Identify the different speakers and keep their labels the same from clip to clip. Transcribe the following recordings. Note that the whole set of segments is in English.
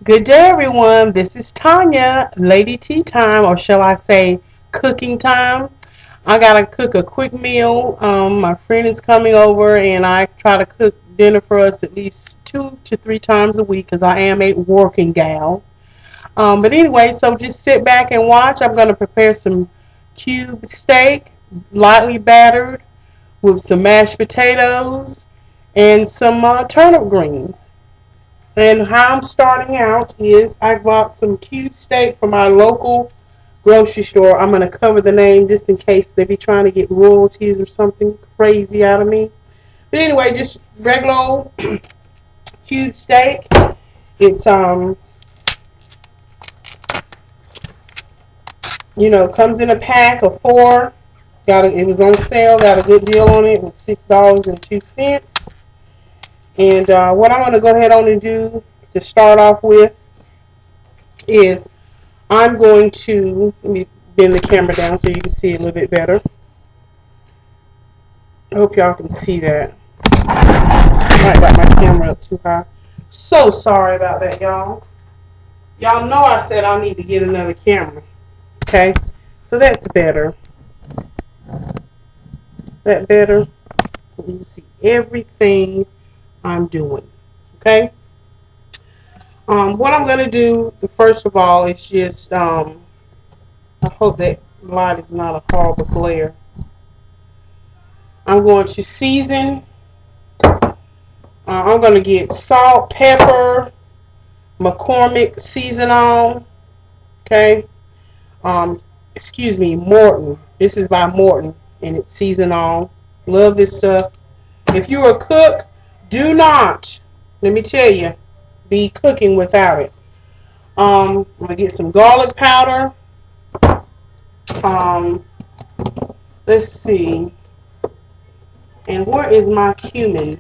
Speaker 1: Good day, everyone. This is Tanya, Lady Tea Time, or shall I say, cooking time. I gotta cook a quick meal. My friend is coming over, and I try to cook dinner for us at least 2 to 3 times a week because I am a working gal. But anyway, so just sit back and watch. I'm gonna prepare some cube steak, lightly battered, with some mashed potatoes and some turnip greens. And how I'm starting out is I bought some cube steak from our local grocery store. I'm going to cover the name just in case they be trying to get royalties or something crazy out of me. But anyway, just regular old cube steak. It's comes in a pack of 4. It was on sale. Got a good deal on it. It was $6.02. And what I'm going to go ahead on and do to start off with is I'm going to, let me bend the camera down so you can see it a little bit better. I hope y'all can see that. I might got my camera up too high. So sorry about that, y'all. Y'all know I said I need to get another camera. Okay? So that's better. That better? You can see everything I'm doing. Okay? What I'm going to do, first of all, is just, I hope that light is not a horrible glare. I'm going to season. I'm going to get salt, pepper, McCormick season-on. Okay? Excuse me, Morton. This is by Morton, and it's season-on. Love this stuff. If you're a cook, do not, let me tell you, be cooking without it. I'm going to get some garlic powder. Let's see. And where is my cumin?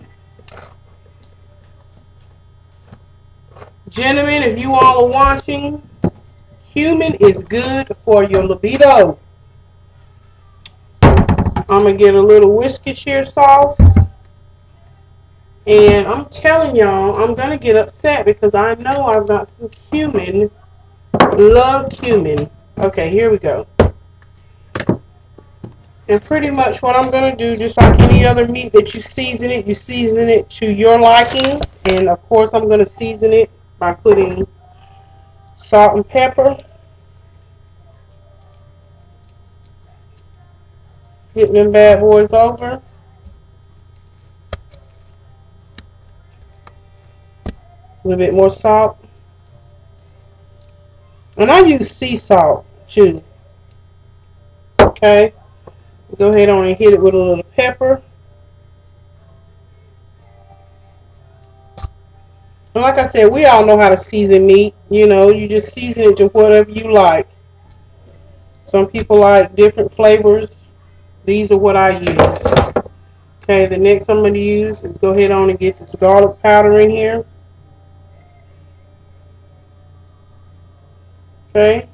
Speaker 1: Gentlemen, if you all are watching, cumin is good for your libido. I'm going to get a little Worcestershire sauce. And I'm telling y'all, I'm going to get upset because I know I've got some cumin. Love cumin. Okay, here we go. And pretty much what I'm going to do, just like any other meat that you season it to your liking. And of course I'm going to season it by putting salt and pepper. Getting them bad boys over. A little bit more salt. And I use sea salt too. Okay. Go ahead on and hit it with a little pepper. And like I said, we all know how to season meat. You just season it to whatever you like. Some people like different flavors. These are what I use. Okay, the next I'm going to use is go ahead on and get this garlic powder in here. Okay.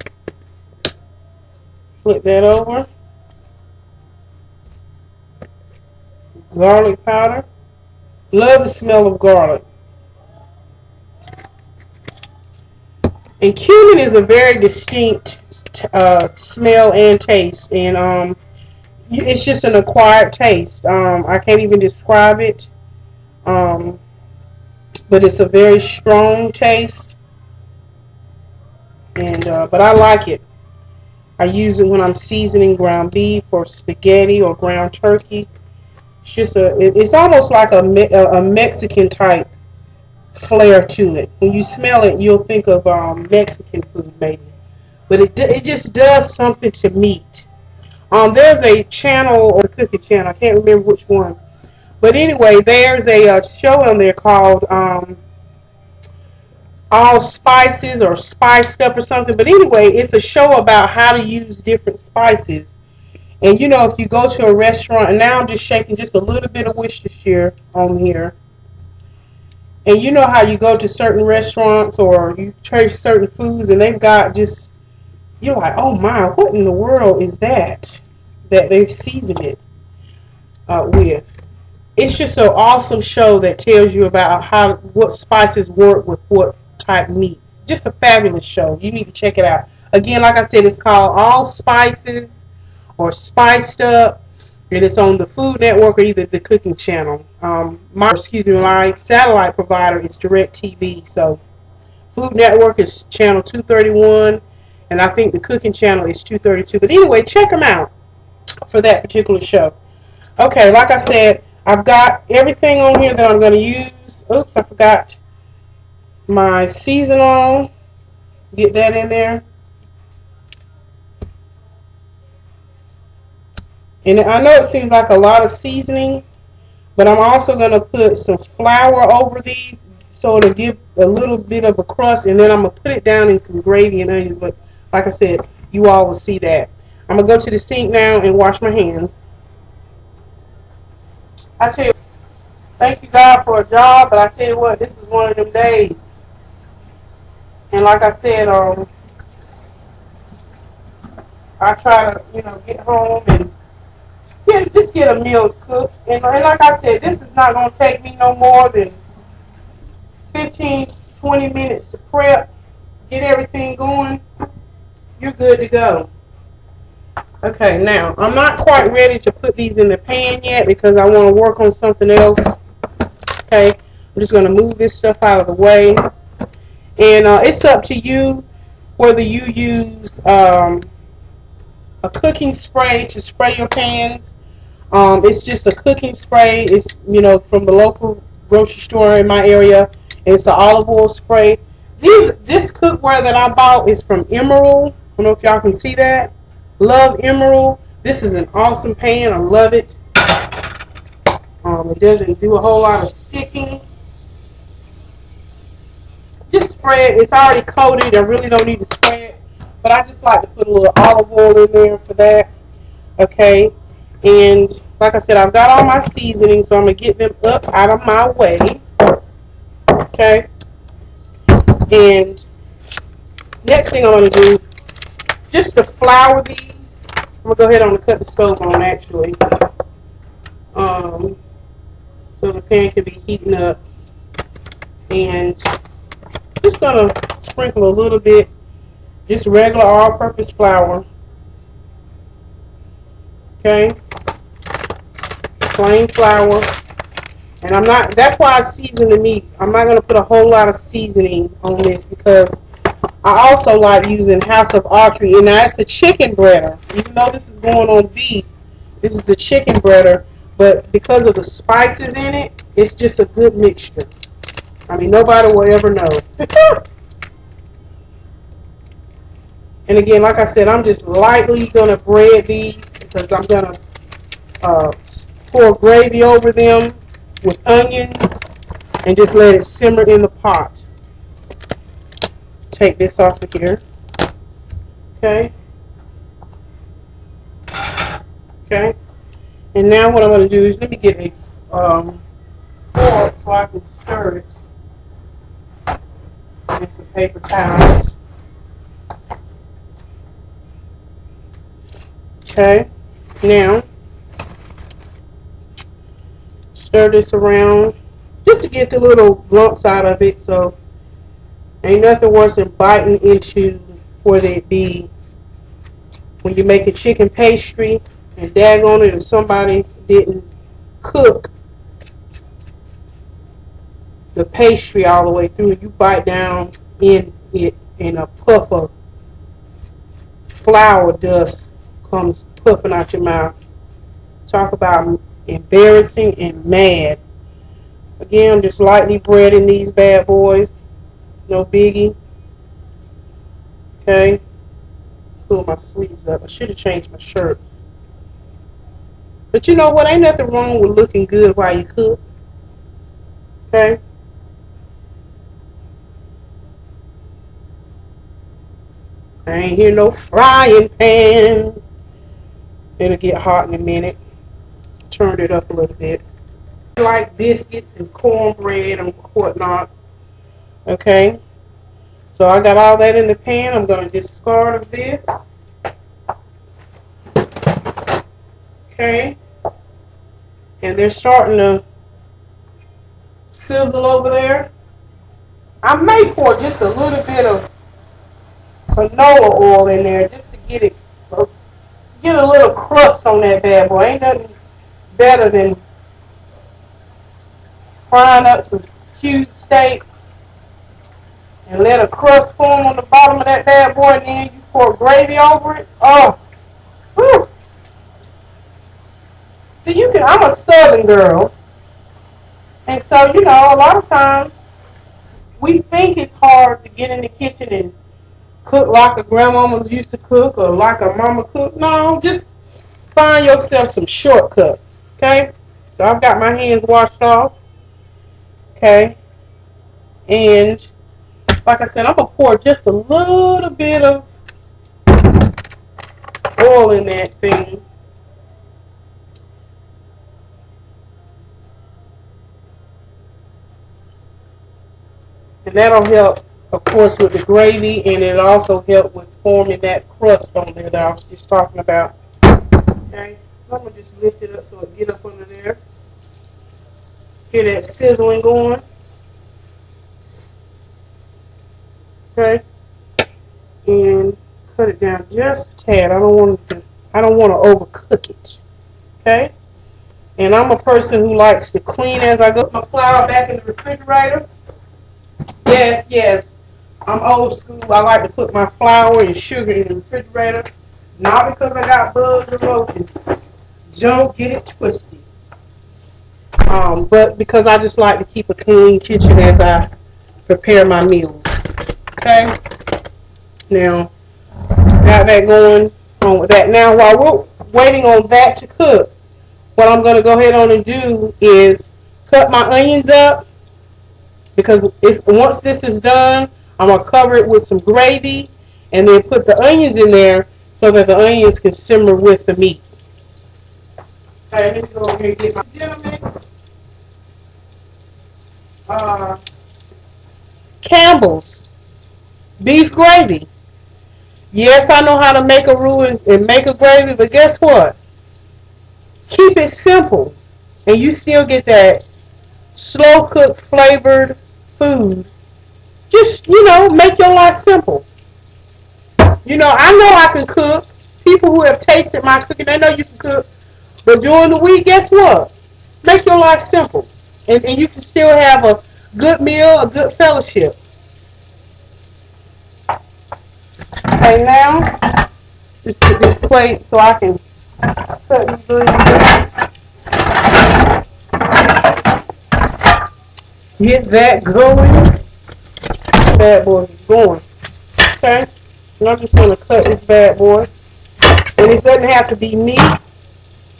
Speaker 1: Flip that over. Garlic powder. Love the smell of garlic. And cumin is a very distinct smell and taste. And it's just an acquired taste. I can't even describe it. But it's a very strong taste. And but I like it. I use it when I'm seasoning ground beef or spaghetti or ground turkey. It's just it's almost like a Mexican type flair to it. When you smell it, you'll think of Mexican food maybe. But it just does something to meat. There's a channel, or a cooking channel, I can't remember which one. But anyway, there's a show on there called All Spices or Spiced Up or something. But anyway, it's a show about how to use different spices. And if you go to a restaurant, and now I'm just shaking just a little bit of Worcestershire on here. And you know how you go to certain restaurants or you taste certain foods and they've got just, you're like, oh my, what in the world is that they've seasoned it with? It's just an awesome show that tells you about what spices work with what type meats. just a fabulous show. You need to check it out. Again, like I said, it's called All Spices or Spiced Up, and it's on the Food Network or either the Cooking Channel. My satellite provider is DirecTV, so Food Network is channel 231, and I think the Cooking Channel is 232. But anyway, check them out for that particular show. Okay, like I said, I've got everything on here that I'm going to use. Oops, I forgot my seasoning. Get that in there. And I know it seems like a lot of seasoning, but I'm also going to put some flour over these so it'll give a little bit of a crust, and then I'm going to put it down in some gravy and onions. But like I said, you all will see that. I'm going to go to the sink now and wash my hands. I tell you, thank you God for a job, but I tell you what, this is one of them days. And like I said, I try to, get home and just get a meal cooked. And like I said, this is not going to take me no more than 15, 20 minutes to prep, get everything going. You're good to go. Okay, now, I'm not quite ready to put these in the pan yet because I want to work on something else. Okay, I'm just going to move this stuff out of the way. And it's up to you whether you use a cooking spray to spray your pans. It's just a cooking spray. It's, from the local grocery store in my area. And it's an olive oil spray. This cookware that I bought is from Emerald. I don't know if y'all can see that. Love Emerald. This is an awesome pan. I love it. It doesn't do a whole lot of sticking. Just spray it. It's already coated. I really don't need to spray it. But I just like to put a little olive oil in there for that. Okay. And like I said, I've got all my seasonings, so I'm going to get them up out of my way. Okay. And next thing I'm going to do, just to flour these, I'm going to go ahead and cut the stove on actually. So the pan can be heating up. And just going to sprinkle a little bit, just regular all-purpose flour. Okay. Plain flour. And that's why I season the meat. I'm not going to put a whole lot of seasoning on this because I also like using House of Archery. And that's the chicken breader. Even though this is going on beef, this is the chicken breader. But because of the spices in it, it's just a good mixture. I mean, nobody will ever know. And again, like I said, I'm just lightly going to bread these because I'm going to pour gravy over them with onions and just let it simmer in the pot. Take this off of here. Okay. Okay. And now what I'm going to do is let me get a fork so I can stir it. Get some paper towels. Okay. Now, stir this around just to get the little lumps out of it. So, ain't nothing worse than biting into whether it be when you make a chicken pastry and daggone it if somebody didn't cook the pastry all the way through, you bite down in it and a puff of flour dust comes puffing out your mouth. Talk about embarrassing and mad. Again, I'm just lightly breading these bad boys. No biggie. Okay. Pull my sleeves up. I should have changed my shirt. But you know what? Ain't nothing wrong with looking good while you cook. Okay. I ain't hear no frying pan. It'll get hot in a minute. Turn it up a little bit. I like biscuits and cornbread and whatnot. Okay. So I got all that in the pan. I'm going to discard of this. Okay. And they're starting to sizzle over there. I may pour just a little bit of canola oil in there just to get a little crust on that bad boy. Ain't nothing better than frying up some cube steak and let a crust form on the bottom of that bad boy, and then you pour gravy over it. Oh, whew. See, I'm a Southern girl, and so, a lot of times we think it's hard to get in the kitchen and cook like a grandmama's used to cook or like a mama cook. No, just find yourself some shortcuts, okay? So I've got my hands washed off, okay? And like I said, I'm going to pour just a little bit of oil in that thing. And that'll help, of course, with the gravy, and it'll also help with forming that crust on there that I was just talking about. Okay, so I'm going to just lift it up so it get up under there. Hear that sizzling going. Okay, and cut it down just a tad. I don't want to overcook it. Okay, and I'm a person who likes to clean as I go. My flour back in the refrigerator. Yes, yes. I'm old school. I like to put my flour and sugar in the refrigerator. Not because I got bugs or roaches. Don't get it twisted. But because I just like to keep a clean kitchen as I prepare my meals. Okay? Now, got that going on with that. Now, while we're waiting on that to cook, what I'm going to go ahead on and do is cut my onions up. Because once this is done, I'm going to cover it with some gravy and then put the onions in there so that the onions can simmer with the meat. Okay, let me go over here and get my gentleman. Campbell's beef gravy. Yes, I know how to make a roux and make a gravy, but guess what? Keep it simple, and you still get that slow cooked flavored food. Just, make your life simple. I know I can cook. People who have tasted my cooking, they know you can cook. But during the week, guess what? Make your life simple. And you can still have a good meal, a good fellowship. Okay, now, just put this plate so I can cut these greens. Get that going. Bad boy is going. Okay? And I'm just going to cut this bad boy. And it doesn't have to be meat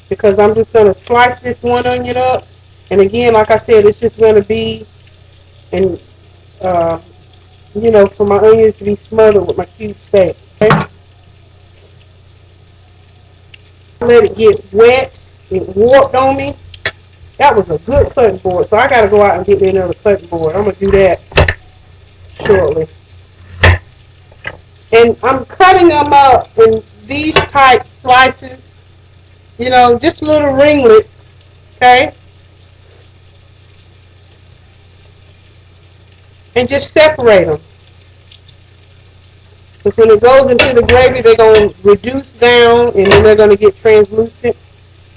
Speaker 1: because I'm just going to slice this one onion up. And again, like I said, it's just going to be, and for my onions to be smothered with my cube steak. Okay? Let it get wet. It warped on me. That was a good cutting board. So I got to go out and get me another cutting board. I'm going to do that shortly. And I'm cutting them up in these type slices, just little ringlets, okay? And just separate them. Because when it goes into the gravy, they're going to reduce down and then they're going to get translucent.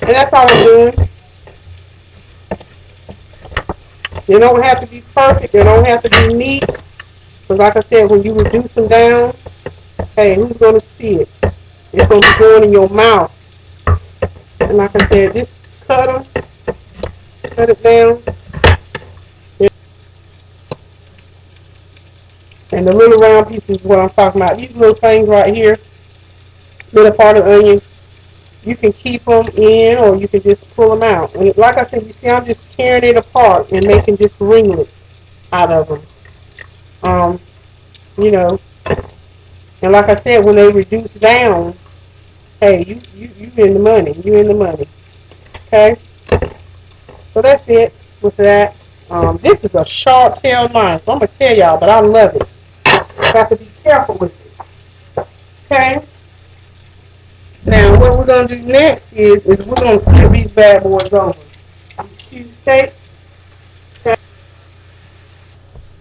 Speaker 1: And that's all I'm doing. They don't have to be perfect. They don't have to be neat. Because like I said, when you reduce them down, hey, who's going to see it? It's going to be going in your mouth. And like I said, just cut them. Cut it down. And the little round pieces is what I'm talking about. These little things right here, little part of the onion, you can keep them in or you can just pull them out. And like I said, you see, I'm just tearing it apart and making just ringlets out of them. And like I said, when they reduce down, hey, you in the money. You in the money. Okay? So that's it with that. This is a sharp tail knife. I'm going to tell y'all, but I love it. You have to be careful with it. Okay? Now, what we're going to do next is we're going to flip these bad boys over. These cube steaks.